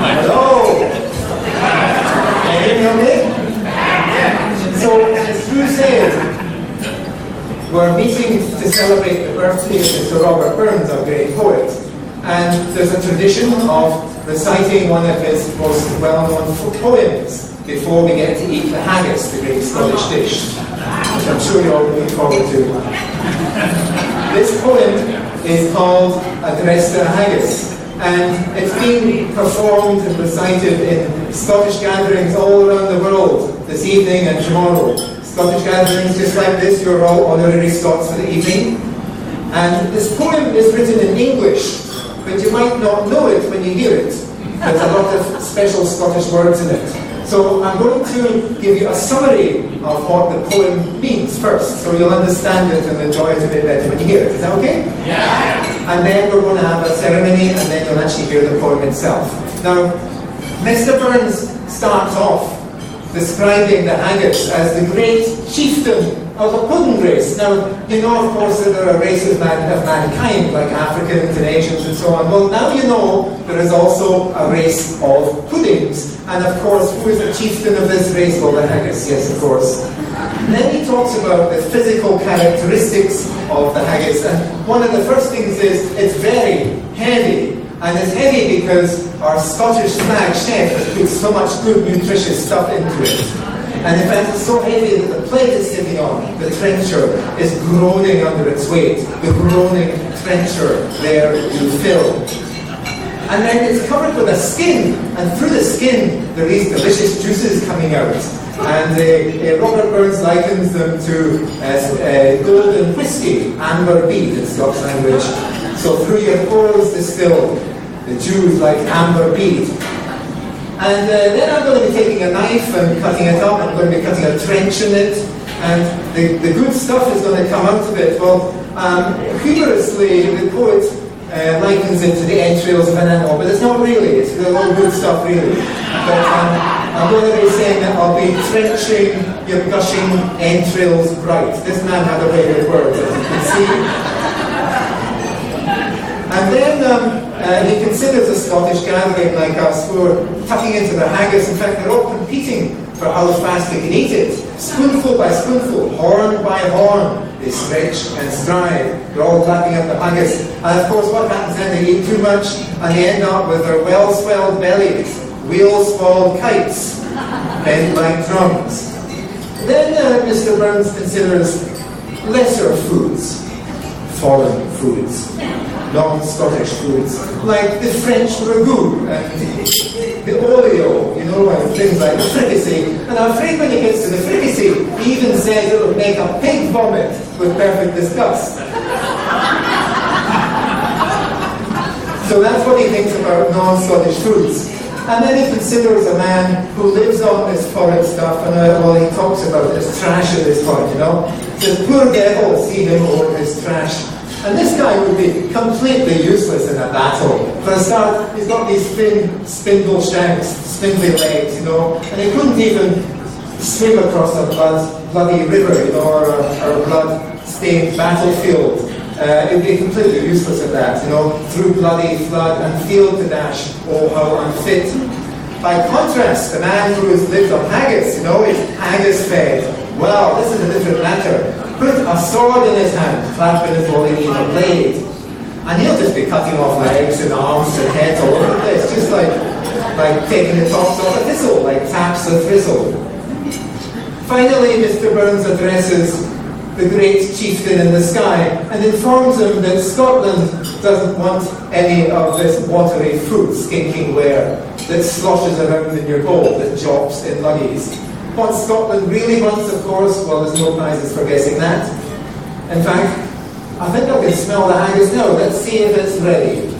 Hello! Can you hear me? So, as Drew said, we're meeting to celebrate the birthday of Mr. Robert Burns, our great poet. And there's a tradition of reciting one of his most well-known poems before we get to eat the haggis, the great Scottish dish, which I'm sure you're all looking forward to. This poem is called Address to a Haggis, and it's been performed and recited in Scottish gatherings all around the world this evening and tomorrow. Scottish gatherings just like this, you're all honorary Scots for the evening. And this poem is written in English, but you might not know it when you hear it. There's a lot of special Scottish words in it. So I'm going to give you a summary of what the poem means first, so you'll understand it and enjoy it a bit better when you hear it. Is that okay? Yeah. And then we're going to have a ceremony, and then you'll actually hear the poem itself. Now, Mr. Burns starts off describing the Haggis as the great chieftain of the pudding race. Now, you know, of course, that there are races of mankind, like Africans and Asians and so on. Well, now you know there is also a race of puddings. And of course, who is the chieftain of this race? Well, the Haggis, yes, of course. And then he talks about the physical characteristics of the Haggis. And one of the first things is it's very heavy. And it's heavy because our Scottish flag chef has put so much good, nutritious stuff into it. And in fact, it's so heavy that the plate it's sitting on, the trencher, is groaning under its weight. The groaning trencher there you fill. And then it's covered with a skin, and through the skin there are these delicious juices coming out. And Robert Burns likens them to golden whiskey, amber bead in Scots language. So through your pores distill the juice like amber bead. And then I'm going to be taking a knife and cutting it up. I'm going to be cutting a trench in it. And the good stuff is going to come out of it. Well, humorously, the poet likens it to the entrails of an animal, but it's not really. It's all good stuff, really. But I'm going to be saying that I'll be trenching your gushing entrails bright. This man had a way with words, as you can see. And then he considers a Scottish gathering like us who are tucking into the haggis. In fact, they're all competing for how fast they can eat it. Spoonful by spoonful, horn by horn, they stretch and strive. They're all lapping up the haggis. And of course, what happens then? They eat too much and they end up with their well-swelled bellies, wheel-swallowed kites, bent like drums. Then Mr. Burns considers lesser foods, foreign foods, non-Scottish foods, like the French ragout and the olio, you know, and things like the fricassee. And I'm afraid when he gets to the fricassee, he even says it will make a pig vomit with perfect disgust. So that's what he thinks about non-Scottish foods. And then he considers a man who lives on this foreign stuff, and well, he talks about his trash at this point, you know. He says, poor devil, see him over his trash. And this guy would be completely useless in a battle. For a start, he's got these thin spindle shanks, spindly legs, you know, and he couldn't even swim across a bloody river, you know, or a blood-stained battlefield. He'd be completely useless at that, you know, through bloody flood and field to dash, oh how unfit. By contrast, the man who has lived on haggis, you know, is haggis fed. Well, this is a different matter. Put a sword in his hand, clap in his body, need a blade. And he'll just be cutting off legs and arms and heads all over the place, just like taking the tops off a thistle, like taps a thistle. Finally, Mr. Burns addresses the great chieftain in the sky and informs him that Scotland doesn't want any of this watery fruit skinking ware that sloshes around in your bowl, that drops in luggies. What Scotland really wants, of course, well, there's no prizes for guessing that. In fact, I think I can smell the haggis now. Let's see if it's ready.